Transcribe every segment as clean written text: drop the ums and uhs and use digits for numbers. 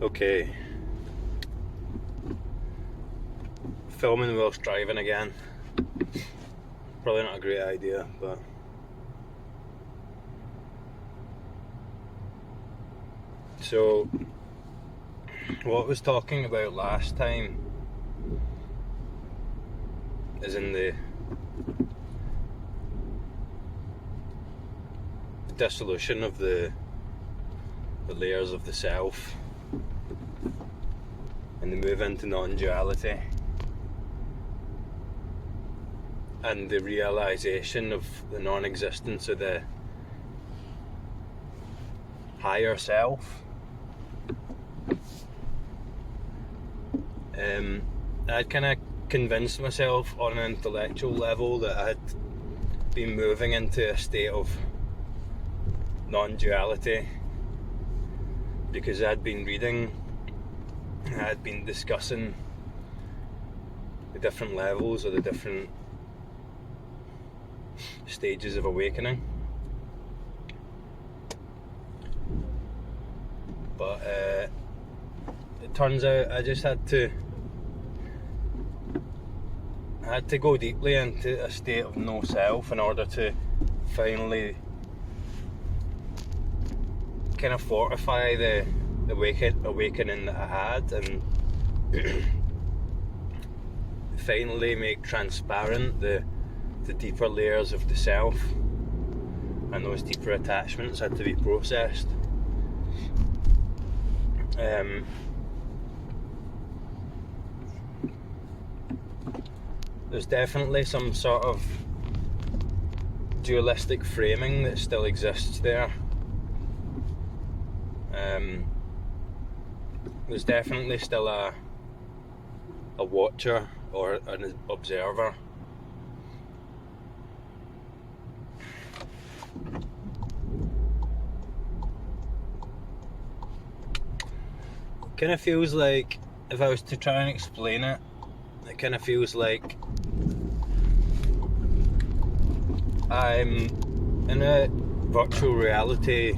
Okay, filming whilst driving again. Probably not a great idea, but so what I was talking about last time is in the dissolution of the layers of the self and the move into non-duality and the realization of the non-existence of the higher self. I'd kind of convinced myself on an intellectual level that I had been moving into a state of non-duality because I'd been reading, I'd been discussing the different levels or the different stages of awakening. But it turns out I just had to go deeply into a state of no self in order to finally kind of fortify the awakening that I had and finally make transparent the deeper layers of the self, and those deeper attachments had to be processed. There's definitely some sort of dualistic framing that still exists there. There's definitely still a watcher or an observer. Kind of feels like, if I was to try and explain it, it kind of feels like I'm in a virtual reality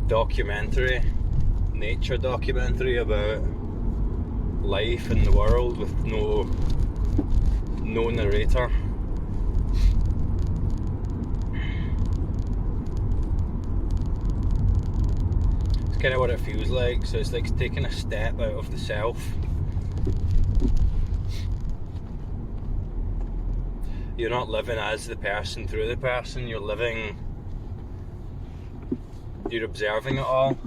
documentary, nature documentary about life in the world with no narrator. It's kind of what it feels like. So it's like taking a step out of the self. You're not living as the person through the person, you're observing it all.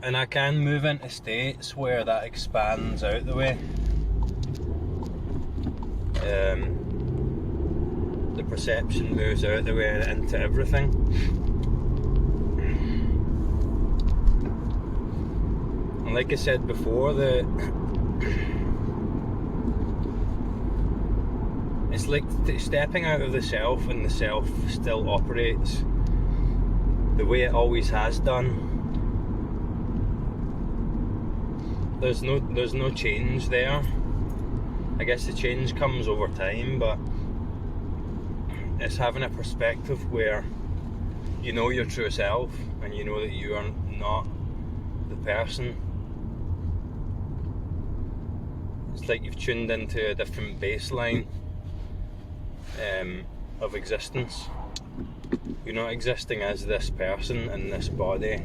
And I can move into states where that expands out the way. The perception moves out the way and into everything. And like I said before, it's like stepping out of the self, and the self still operates the way it always has done. There's no change there. I guess the change comes over time, but it's having a perspective where you know your true self and you know that you are not the person. It's like you've tuned into a different baseline of existence. You're not existing as this person in this body,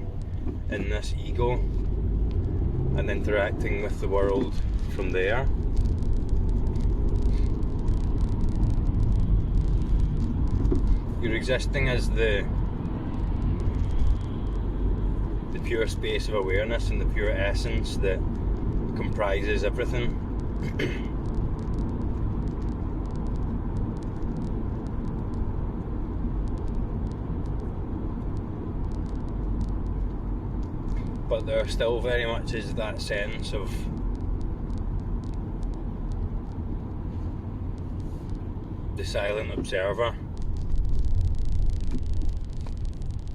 in this ego, and interacting with the world from there. You're existing as the pure space of awareness and the pure essence that comprises everything. But there still very much is that sense of the silent observer,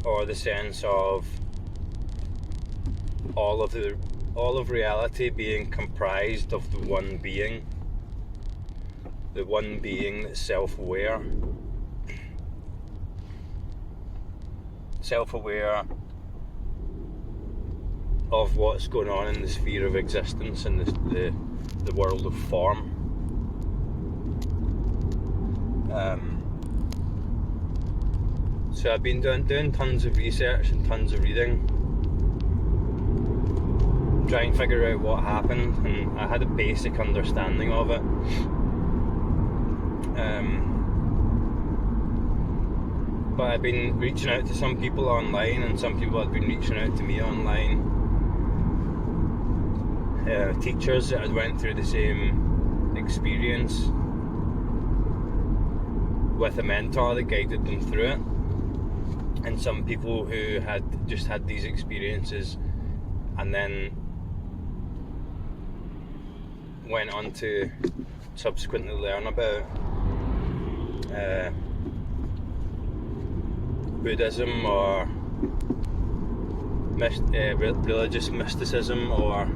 or the sense of all of reality being comprised of the one being. the one being that's self-aware of what's going on in the sphere of existence and the world of form. So I've been doing tons of research and tons of reading, trying to figure out what happened, and I had a basic understanding of it. But I've been reaching out to some people online, and some people have been reaching out to me online. Teachers that had went through the same experience with a mentor that guided them through it, and some people who had just had these experiences and then went on to subsequently learn about Buddhism or religious mysticism or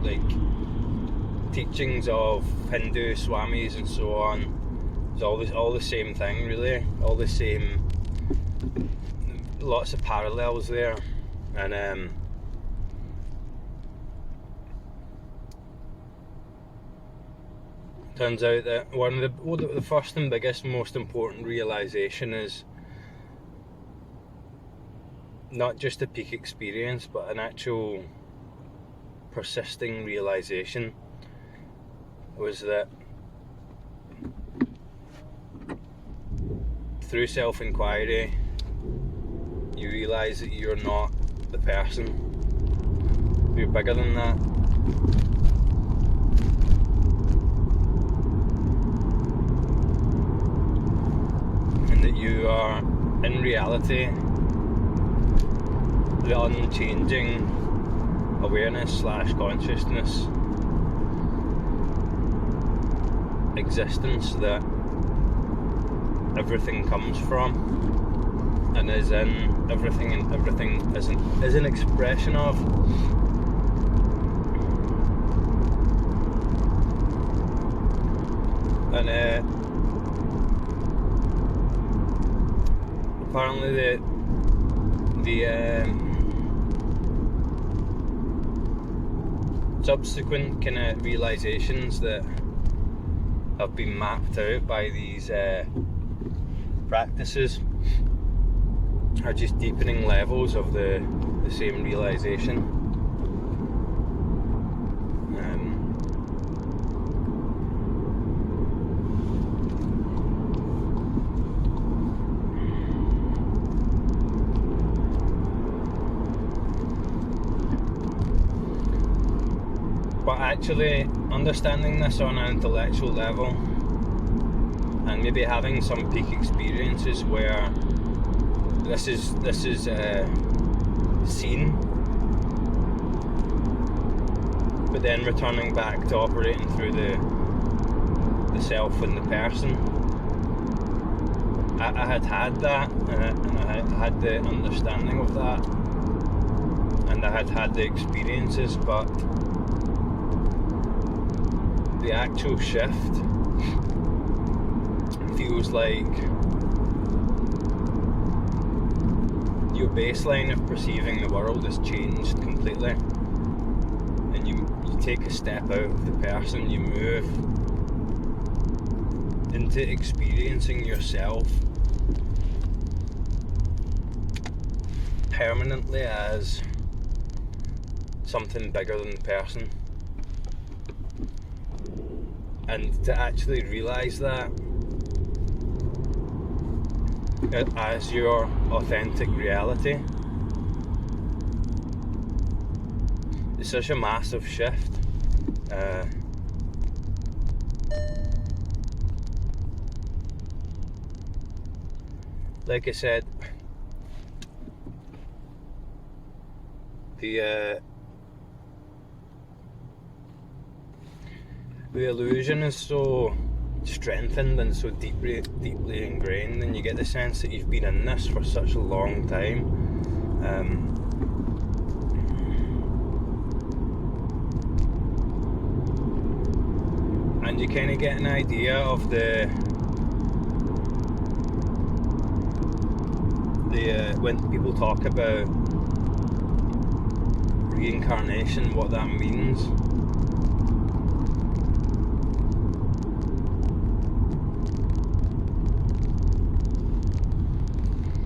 like teachings of Hindu swamis and so on. It's all the same thing, really. All the same, lots of parallels there, and turns out that one of the first and biggest, most important realization is not just a peak experience, but an actual persisting realization, was that through self-inquiry you realise that you're not the person, you're bigger than that, and that you are in reality the unchanging awareness / consciousness existence that everything comes from and is in everything, and everything is an expression of. And apparently the subsequent kind of realizations that have been mapped out by these practices are just deepening levels of the same realization. But actually understanding this on an intellectual level, and maybe having some peak experiences where this is seen, but then returning back to operating through the self and the person. I had that, and I had the understanding of that, and I had the experiences, but the actual shift feels like your baseline of perceiving the world has changed completely, and you take a step out of the person, you move into experiencing yourself permanently as something bigger than the person. And to actually realise that as your authentic reality is such a massive shift. Like I said, the illusion is so strengthened and so deeply ingrained, and you get the sense that you've been in this for such a long time, you kind of get an idea of the when people talk about reincarnation, what that means.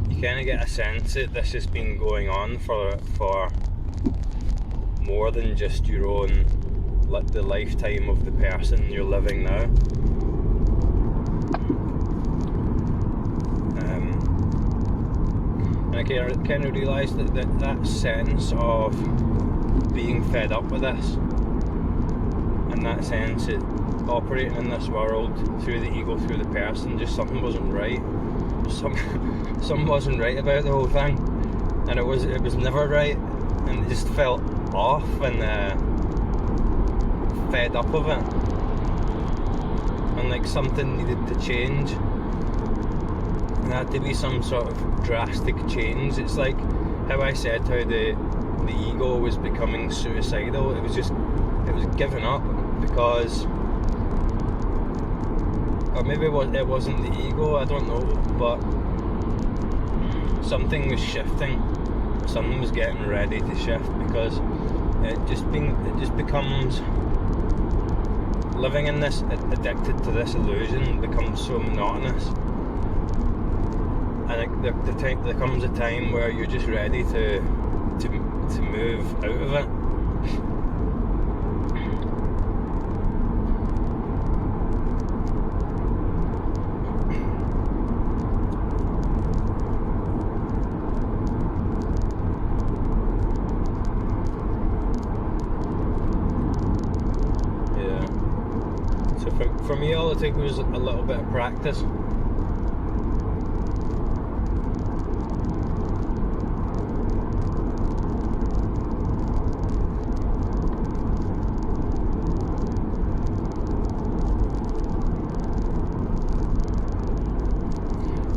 You kind of get a sense that this has been going on for more than just your own, like the lifetime of the person you're living now. And I kind of realised that sense of being fed up with this, and that sense that operating in this world through the ego, through the person, just something wasn't right. Something wasn't right about the whole thing, and it was never right, and it just felt off and fed up of it, and like something needed to change. There had to be some sort of drastic change. It's like how I said how the ego was becoming suicidal. It was giving up because, or maybe it wasn't the ego, I don't know, but something was shifting. Something was getting ready to shift, because it just becomes, living in this, addicted to this illusion, becomes so monotonous. And there comes a time where you're just ready to move out of it. Yeah. So for me, all it took was a little bit of practice.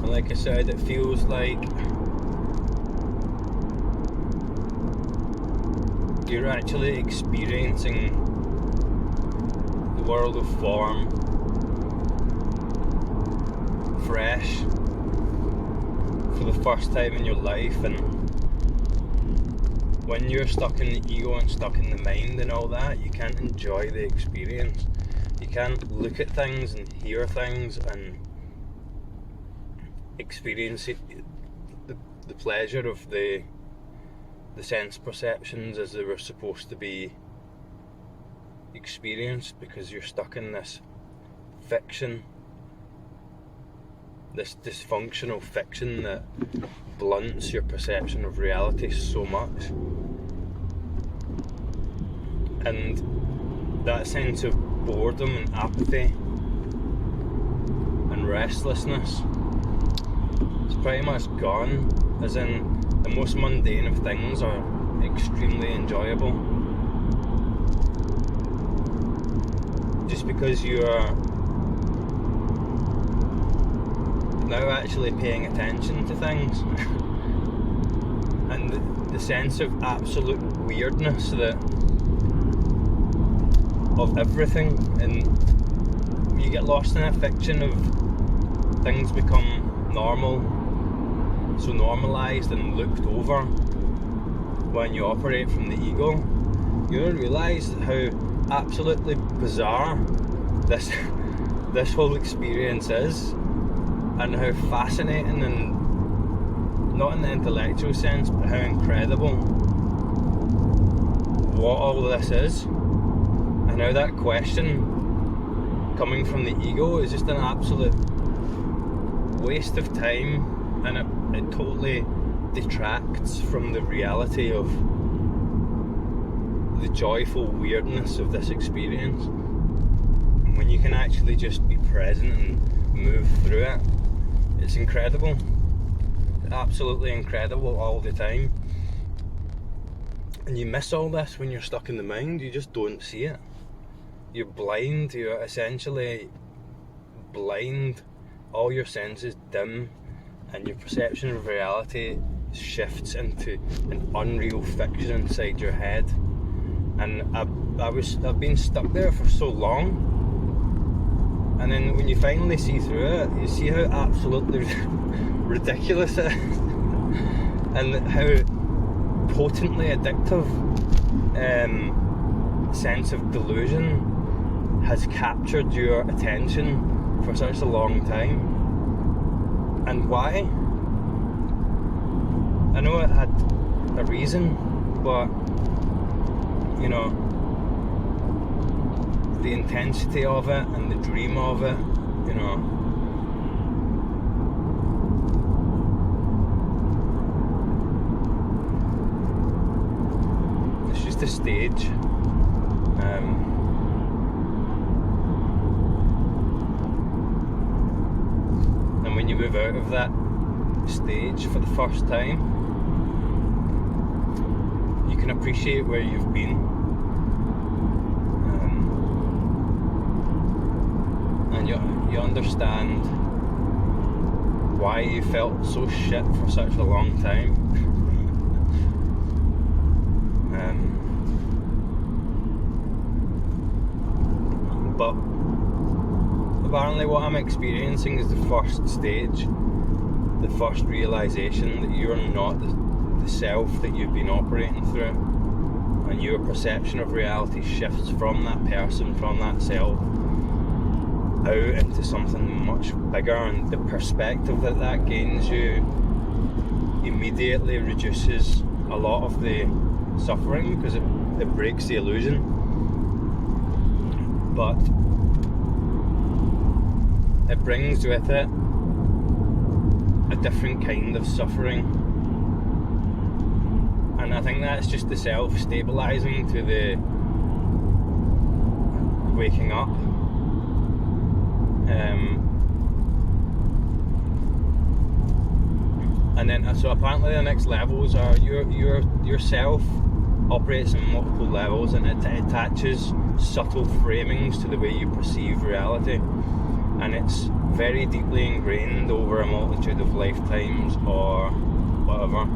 Like I said, it feels like you're actually experiencing the world of form fresh for the first time in your life. And when you're stuck in the ego and stuck in the mind and all that, you can't enjoy the experience. You can't look at things and hear things and experience it, the pleasure of the sense perceptions as they were supposed to be experienced, because you're stuck in this fiction, this dysfunctional fiction that blunts your perception of reality so much. And that sense of boredom and apathy and restlessness, it's pretty much gone, as in the most mundane of things are extremely enjoyable. Just because you're now actually paying attention to things. And the sense of absolute weirdness of everything, and you get lost in a fiction of things become normal, so normalised and looked over. When you operate from the ego, you don't realise how absolutely bizarre this whole experience is, and how fascinating, and not in the intellectual sense, but how incredible what all this is, and how that question coming from the ego is just an absolute waste of time, and it totally detracts from the reality of the joyful weirdness of this experience. When you can actually just be present and move through it, it's incredible, absolutely incredible all the time. And you miss all this when you're stuck in the mind. You just don't see it. You're blind. You're essentially blind. All your senses dim, and your perception of reality shifts into an unreal fiction inside your head. And I've been stuck there for so long, And then when you finally see through it, you see how absolutely ridiculous it is, and how potently addictive sense of delusion has captured your attention for such a long time. And why? I know it had a reason, but you know, the intensity of it and the dream of it, you know, it's just a stage. And when you move out of that stage for the first time, you can appreciate where you've been, and you understand why you felt so shit for such a long time. But apparently what I'm experiencing is the first stage, the first realisation that you're not the self that you've been operating through, and your perception of reality shifts from that person, from that self, out into something much bigger, and the perspective that gains you immediately reduces a lot of the suffering, because it breaks the illusion. But it brings with it a different kind of suffering, and I think that's just the self stabilising to the waking up. And then, so apparently the next levels are your self operates on multiple levels, and it attaches subtle framings to the way you perceive reality, and it's very deeply ingrained over a multitude of lifetimes or whatever.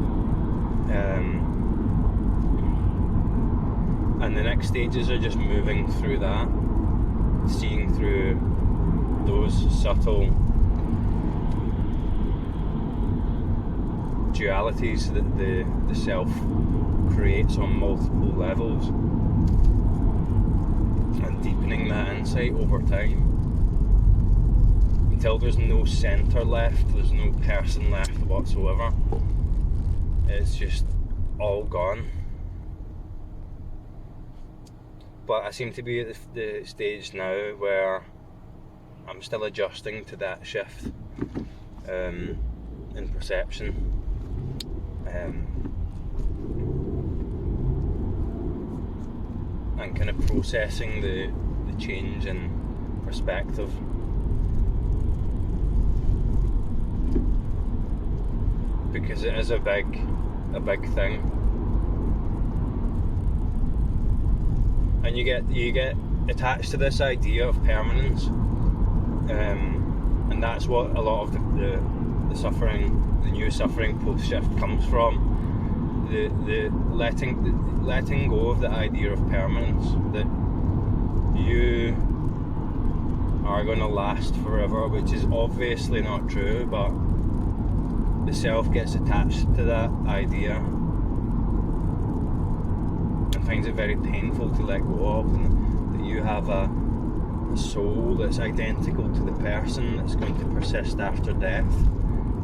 And the next stages are just moving through that, seeing through those subtle dualities that the self creates on multiple levels, and deepening that insight over time until there's no centre left, there's no person left whatsoever. It's just all gone. But I seem to be at the stage now where I'm still adjusting to that shift in perception. And kind of processing the change in perspective. Because it is a big thing. And you get attached to this idea of permanence, and that's what a lot of the suffering, the new suffering post shift comes from. The letting go of the idea of permanence, that you are going to last forever, which is obviously not true, but the self gets attached to that idea and finds it very painful to let go of, and that you have a soul that's identical to the person that's going to persist after death,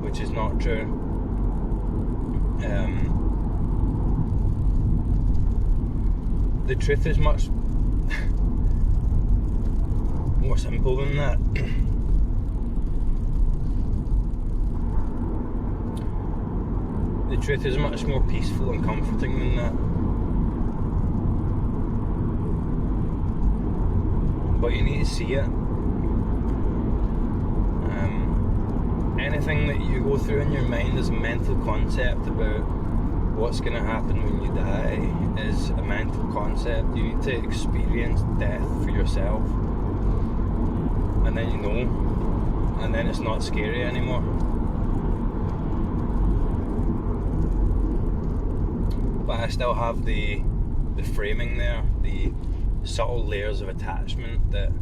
which is not true. The truth is much more simple than that. The truth is much more peaceful and comforting than that. But you need to see it. Anything that you go through in your mind is a mental concept about what's going to happen when you die is a mental concept. You need to experience death for yourself, and then you know, and then it's not scary anymore. But I still have the framing there, the subtle layers of attachment that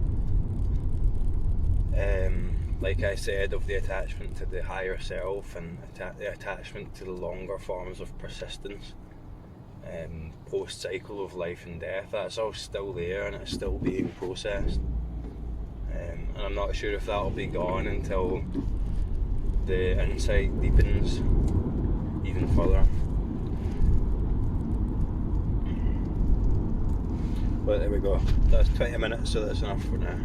like I said, of the attachment to the higher self and the attachment to the longer forms of persistence, post-cycle of life and death. That's all still there and it's still being processed. And I'm not sure if that'll be gone until the insight deepens even further. But there we go. That's 20 minutes, so that's enough for now.